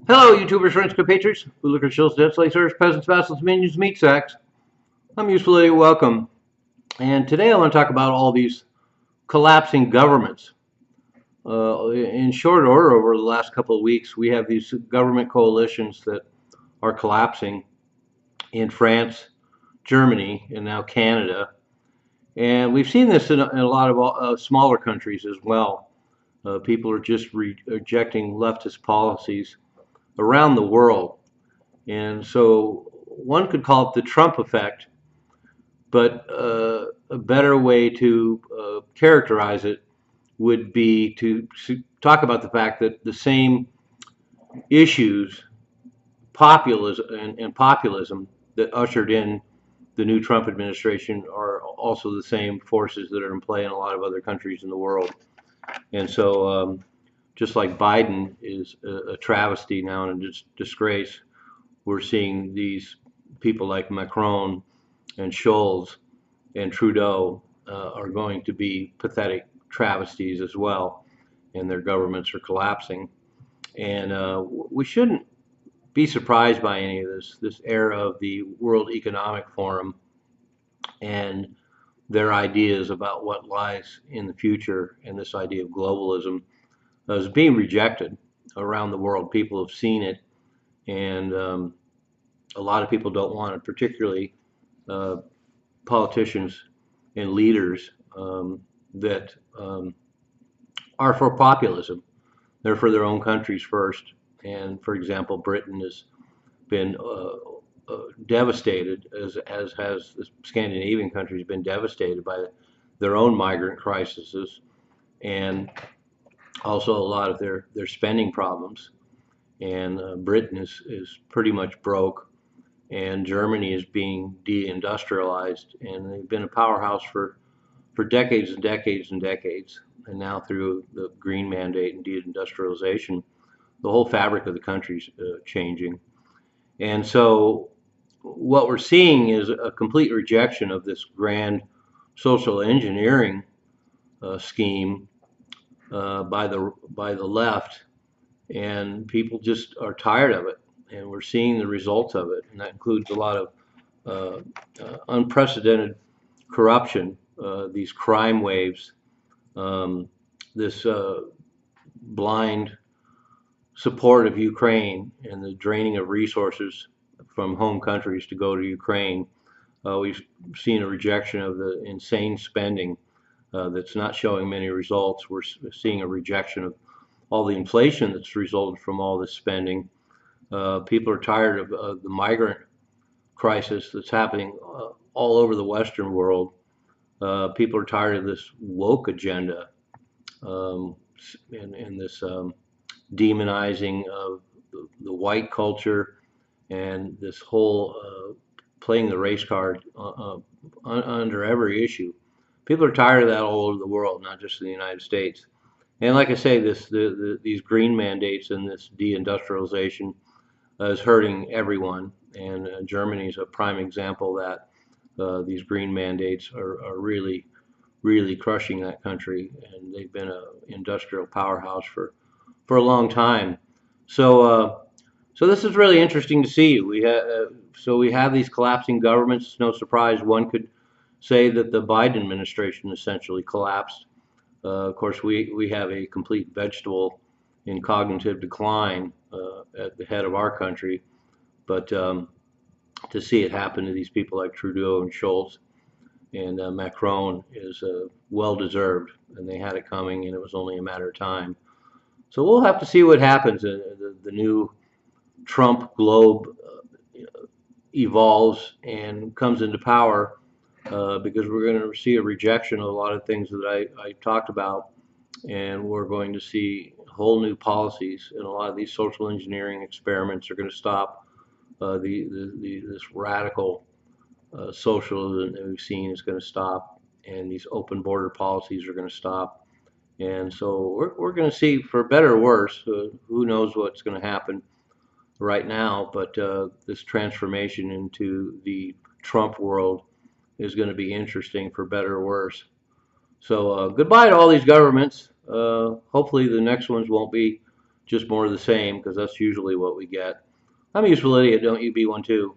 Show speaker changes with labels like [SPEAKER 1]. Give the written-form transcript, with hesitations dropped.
[SPEAKER 1] Hello, YouTubers, friends, compatriots, bootlickers, shills, dead slicers, peasants, vassals, minions, meat sacks. I'm usefully welcome. And today I want to talk about all these collapsing governments. In short order, over the last couple of weeks, we have these government coalitions that are collapsing in France, Germany, and now Canada. And we've seen this in a lot of smaller countries as well. People are just rejecting leftist policies around the world. And so one could call it the Trump effect, but a better way to characterize it would be to talk about the fact that the same issues, populism and populism, that ushered in the new Trump administration are also the same forces that are in play in a lot of other countries in the world. And so, just like Biden is a travesty now and a disgrace, we're seeing these people like Macron and Scholz and Trudeau are going to be pathetic travesties as well, and their governments are collapsing. And we shouldn't be surprised by any of this era of the World Economic Forum and their ideas about what lies in the future, and this idea of globalism is being rejected around the world. People have seen it, and a lot of people don't want it, particularly uh, politicians and leaders that are for populism. They're for their own countries first. And for example, Britain has been devastated, as has the Scandinavian countries been devastated by their own migrant crises, and also a lot of their spending problems. And Britain is pretty much broke, and Germany is being deindustrialized, and they've been a powerhouse for decades and decades and decades. And now through the green mandate and deindustrialization, the whole fabric of the country's changing. And so what we're seeing is a complete rejection of this grand social engineering scheme by the left, and people just are tired of it, and we're seeing the results of it, and that includes a lot of unprecedented corruption, these crime waves, this blind support of Ukraine, and the draining of resources from home countries to go to Ukraine. We've seen a rejection of the insane spending that's not showing many results. We're seeing a rejection of all the inflation that's resulted from all this spending. People are tired of the migrant crisis that's happening all over the Western world. People are tired of this woke agenda, and this demonizing of the white culture, and this whole playing the race card under every issue. People are tired of that all over the world, not just in the United States. And like I say, these green mandates and this deindustrialization is hurting everyone. And Germany is a prime example that these green mandates are really, really crushing that country. And they've been an industrial powerhouse for a long time. So this is really interesting to see. We have these collapsing governments. It's no surprise one could say that the Biden administration essentially collapsed. Of course, we have a complete vegetable in cognitive decline at the head of our country, but to see it happen to these people like Trudeau and Scholz and Macron is well deserved, and they had it coming, and it was only a matter of time. So we'll have to see what happens. The new Trump globe evolves and comes into power, because we're going to see a rejection of a lot of things that I talked about, and we're going to see whole new policies, and a lot of these social engineering experiments are going to stop. This radical socialism that we've seen is going to stop, and these open border policies are going to stop. And so we're going to see, for better or worse, who knows what's going to happen right now, but this transformation into the Trump world is going to be interesting, for better or worse. So goodbye to all these governments. Hopefully the next ones won't be just more of the same, because that's usually what we get. I'm a useful idiot, don't you be one too?